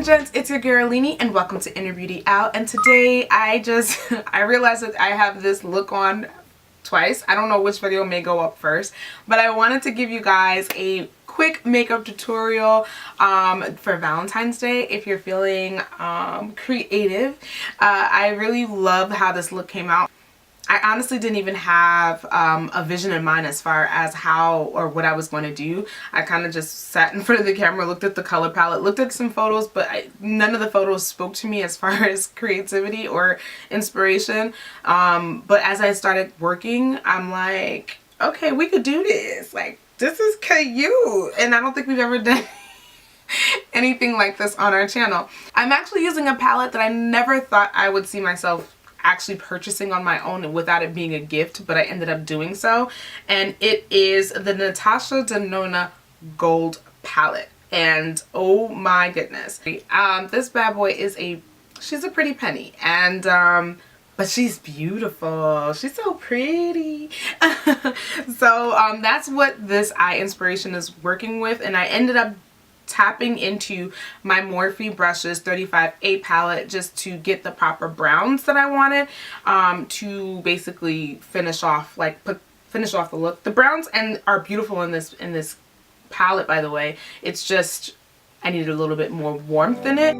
gents, it's your girl Linnee and welcome to Inner Beauty Out. And today I realized that I have this look on twice. I don't know which video may go up first, but I wanted to give you guys a quick makeup tutorial for Valentine's Day if you're feeling creative. I really love how this look came out. I honestly didn't even have a vision in mind as far as how or what I was going to do. I kind of just sat in front of the camera, looked at the color palette, looked at some photos, but none of the photos spoke to me as far as creativity or inspiration. But as I started working, I'm like, okay, we could do this. Like, this is cute. And I don't think we've ever done anything like this on our channel. I'm actually using a palette that I never thought I would see myself actually purchasing on my own without it being a gift, but I ended up doing so, and it is the Natasha Denona Gold Palette. And oh my goodness, this bad boy is she's a pretty penny, and but she's beautiful. She's so pretty. So that's what this eye inspiration is working with, and I ended up tapping into my Morphe Brushes 35A palette just to get the proper browns that I wanted to basically finish off the look. The browns are beautiful in this palette, by the way. It's just I needed a little bit more warmth in it.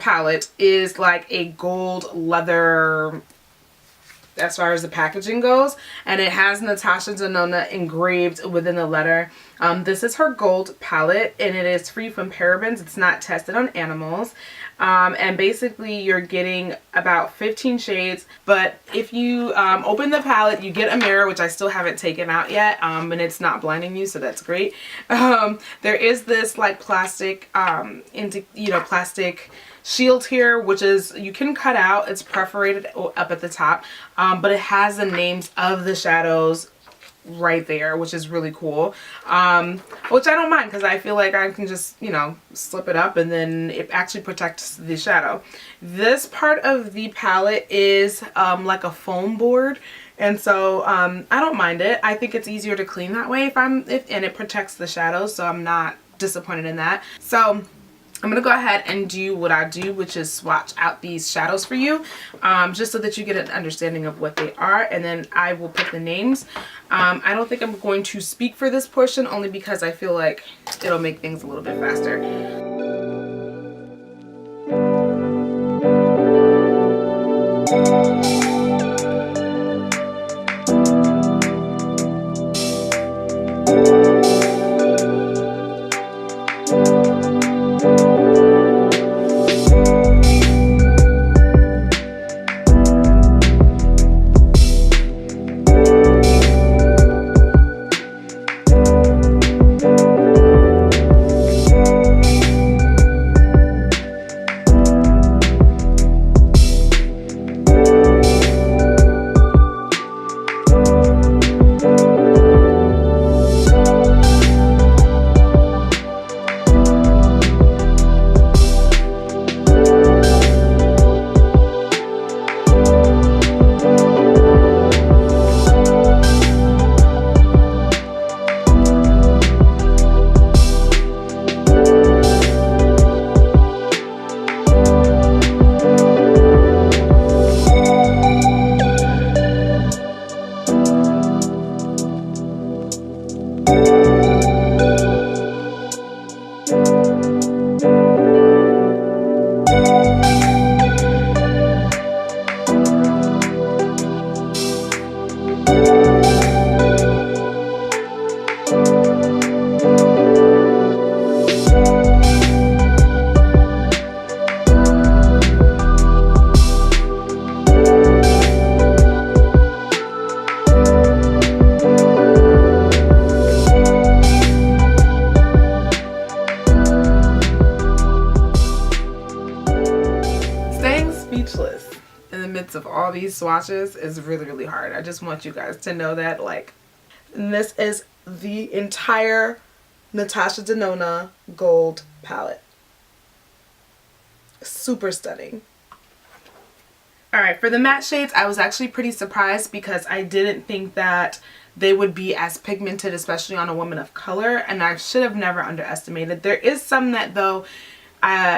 palette is like a gold leather as far as the packaging goes, and it has Natasha Denona engraved within the letter. This is her gold palette, and it is free from parabens. It's not tested on animals. And basically you're getting about 15 shades, but if you open the palette, you get a mirror, which I still haven't taken out yet, and it's not blinding you, so that's great. There is this like plastic plastic shield here, which is, you can cut out, it's perforated up at the top, but it has the names of the shadows right there, which is really cool, which I don't mind, because I feel like I can just, you know, slip it up and then it actually protects the shadow. This part of the palette is like a foam board, and so I don't mind it. I think it's easier to clean that way and it protects the shadows, so I'm not disappointed in that. So I'm going to go ahead and do what I do, which is swatch out these shadows for you, just so that you get an understanding of what they are, and then I will put the names. I don't think I'm going to speak for this portion, only because I feel like it'll make things a little bit faster. Of all these swatches is really hard. I just want you guys to know that, like, and this is the entire Natasha Denona gold palette. Super stunning. Alright, for the matte shades, I was actually pretty surprised because I didn't think that they would be as pigmented, especially on a woman of color, and I should have never underestimated. There is some that, though,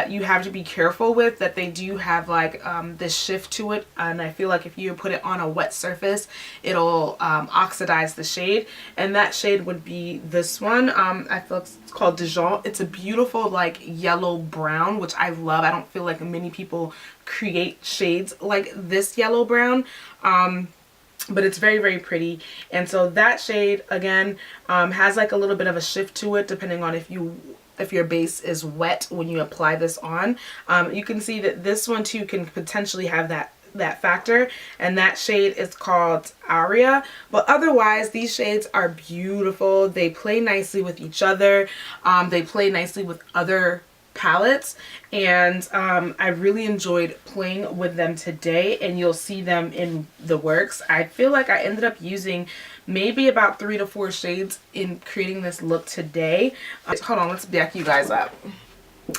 you have to be careful with, that they do have like this shift to it, and I feel like if you put it on a wet surface, it'll oxidize the shade, and that shade would be this one. I feel like it's called Dijon. It's a beautiful like yellow brown, which I love. I don't feel like many people create shades like this yellow brown, but it's very pretty. And so that shade again has like a little bit of a shift to it, depending on if your base is wet when you apply this on. You can see that this one too can potentially have that factor, and that shade is called Aria. But otherwise, these shades are beautiful. They play nicely with each other. They play nicely with other palettes, and I really enjoyed playing with them today, and you'll see them in the works. I feel like I ended up using maybe about 3 to 4 shades in creating this look today. Hold on, let's back you guys up.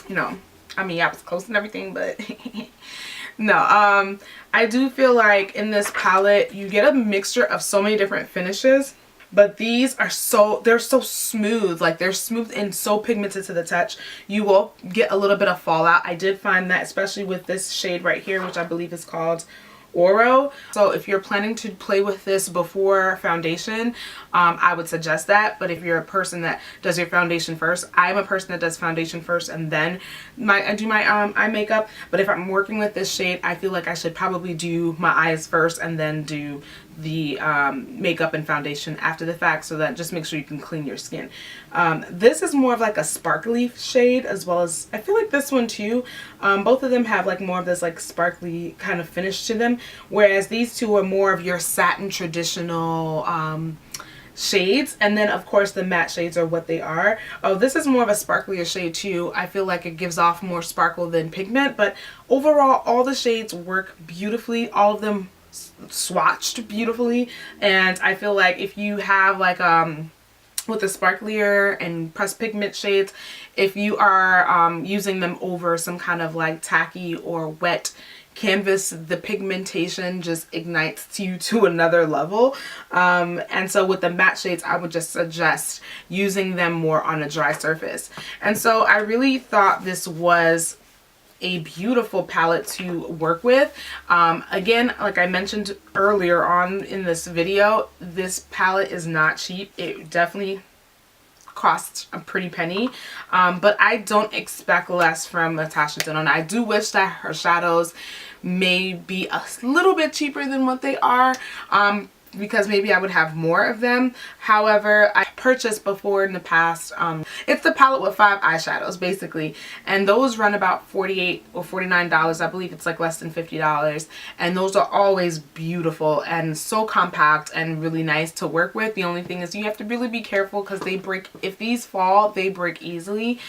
You know, I mean, I was close and everything, but no, I do feel like in this palette you get a mixture of so many different finishes, but these are they're so smooth. Like, they're smooth and so pigmented to the touch. You will get a little bit of fallout. I did find that, especially with this shade right here, which I believe is called Oro. So if you're planning to play with this before foundation, I would suggest that. But if you're a person that does your foundation first, I'm a person that does foundation first and then I do my eye makeup. But if I'm working with this shade, I feel like I should probably do my eyes first and then do the makeup and foundation after the fact, so that just make sure you can clean your skin. This is more of like a sparkly shade, as well as I feel like this one too. Both of them have like more of this like sparkly kind of finish to them, whereas these two are more of your satin traditional shades. And then of course the matte shades are what they are. Oh, this is more of a sparklier shade too. I feel like it gives off more sparkle than pigment, but overall all the shades work beautifully. All of them swatched beautifully, and I feel like if you have like with the sparklier and pressed pigment shades, if you are using them over some kind of like tacky or wet canvas, the pigmentation just ignites you to another level. And so with the matte shades, I would just suggest using them more on a dry surface. And so I really thought this was a beautiful palette to work with. Again, like I mentioned earlier on in this video, this palette is not cheap. It definitely costs a pretty penny, but I don't expect less from Natasha Denona. I do wish that her shadows may be a little bit cheaper than what they are, because maybe I would have more of them. However, I purchased before in the past, it's the palette with 5 eyeshadows basically, and those run about $48 or $49. I believe it's like less than $50, and those are always beautiful and so compact and really nice to work with. The only thing is you have to really be careful because they break. If these fall, they break easily,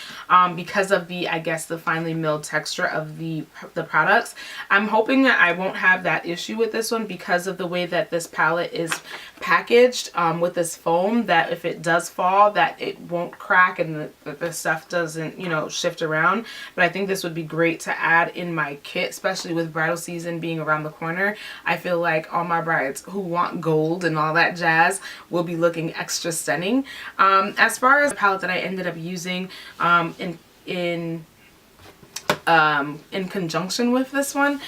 because of the, I guess, the finely milled texture of the products. I'm hoping that I won't have that issue with this one because of the way that this palette is packaged with this foam, that if it does fall, that it won't crack and the stuff doesn't, you know, shift around. But I think this would be great to add in my kit, especially with bridal season being around the corner. I feel like all my brides who want gold and all that jazz will be looking extra stunning. As far as the palette that I ended up using in conjunction with this one,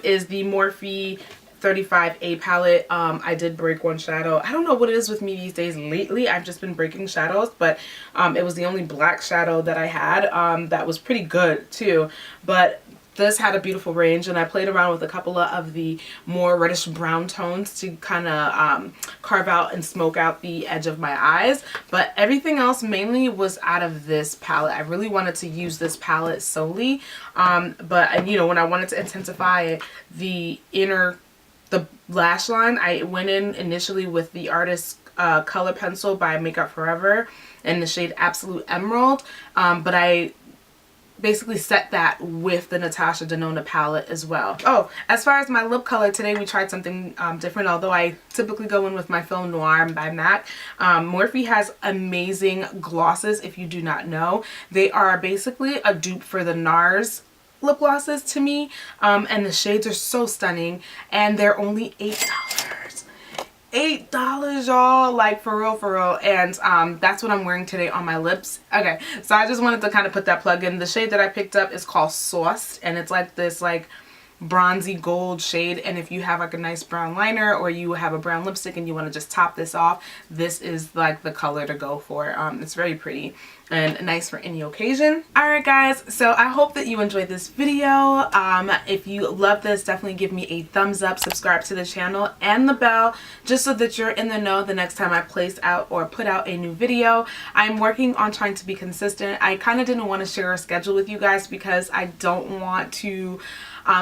is the Morphe 35A palette. I did break one shadow. I don't know what it is with me these days. Lately I've just been breaking shadows, but it was the only black shadow that I had that was pretty good too. But this had a beautiful range, and I played around with a couple of the more reddish brown tones to kind of carve out and smoke out the edge of my eyes. But everything else mainly was out of this palette. I really wanted to use this palette solely, but you know, when I wanted to intensify the lash line, I went in initially with the Artist Color Pencil by Makeup Forever in the shade Absolute Emerald, but I basically set that with the Natasha Denona palette as well. Oh, as far as my lip color, today we tried something different, although I typically go in with my Film Noir by MAC. Morphe has amazing glosses. If you do not know, they are basically a dupe for the NARS lip glosses to me, and the shades are so stunning, and they're only $8, y'all, like for real. And that's what I'm wearing today on my lips. Okay, so I just wanted to kind of put that plug in. The shade that I picked up is called Sauced, and it's like this like bronzy gold shade. And if you have like a nice brown liner, or you have a brown lipstick and you want to just top this off, this is like the color to go for. It's very pretty and nice for any occasion. Alright guys, so I hope that you enjoyed this video. If you love this, definitely give me a thumbs up, subscribe to the channel, and the bell, just so that you're in the know the next time I place out or put out a new video. I'm working on trying to be consistent. I kind of didn't want to share a schedule with you guys because I don't want to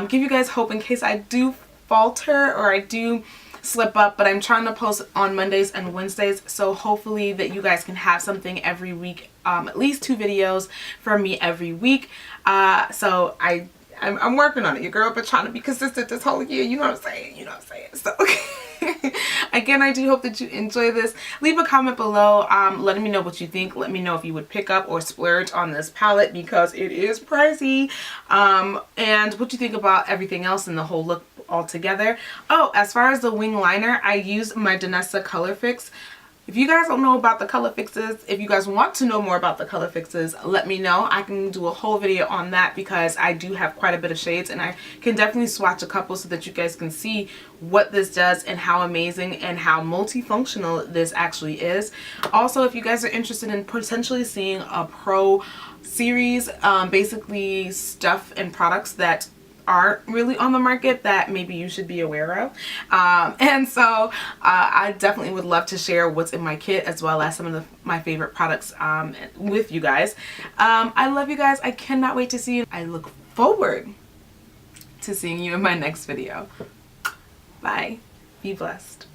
give you guys hope in case I do falter or I do slip up, but I'm trying to post on Mondays and Wednesdays, so hopefully that you guys can have something every week, at least 2 videos from me every week. So I'm working on it. Your girl been trying to be consistent this whole year, you know what I'm saying, so again, I do hope that you enjoy this. Leave a comment below letting me know what you think. Let me know if you would pick up or splurge on this palette because it is pricey, and what you think about everything else and the whole look altogether. Oh, as far as the wing liner, I used my Danessa Color Fix If you guys don't know about the color fixes, if you guys want to know more about the color fixes, let me know. I can do a whole video on that because I do have quite a bit of shades, and I can definitely swatch a couple so that you guys can see what this does and how amazing and how multifunctional this actually is. Also, if you guys are interested in potentially seeing a pro series, basically stuff and products that aren't really on the market that maybe you should be aware of, and so I definitely would love to share what's in my kit as well as some of my favorite products with you guys. I love you guys. I cannot wait to see you. I look forward to seeing you in my next video. Bye. Be blessed.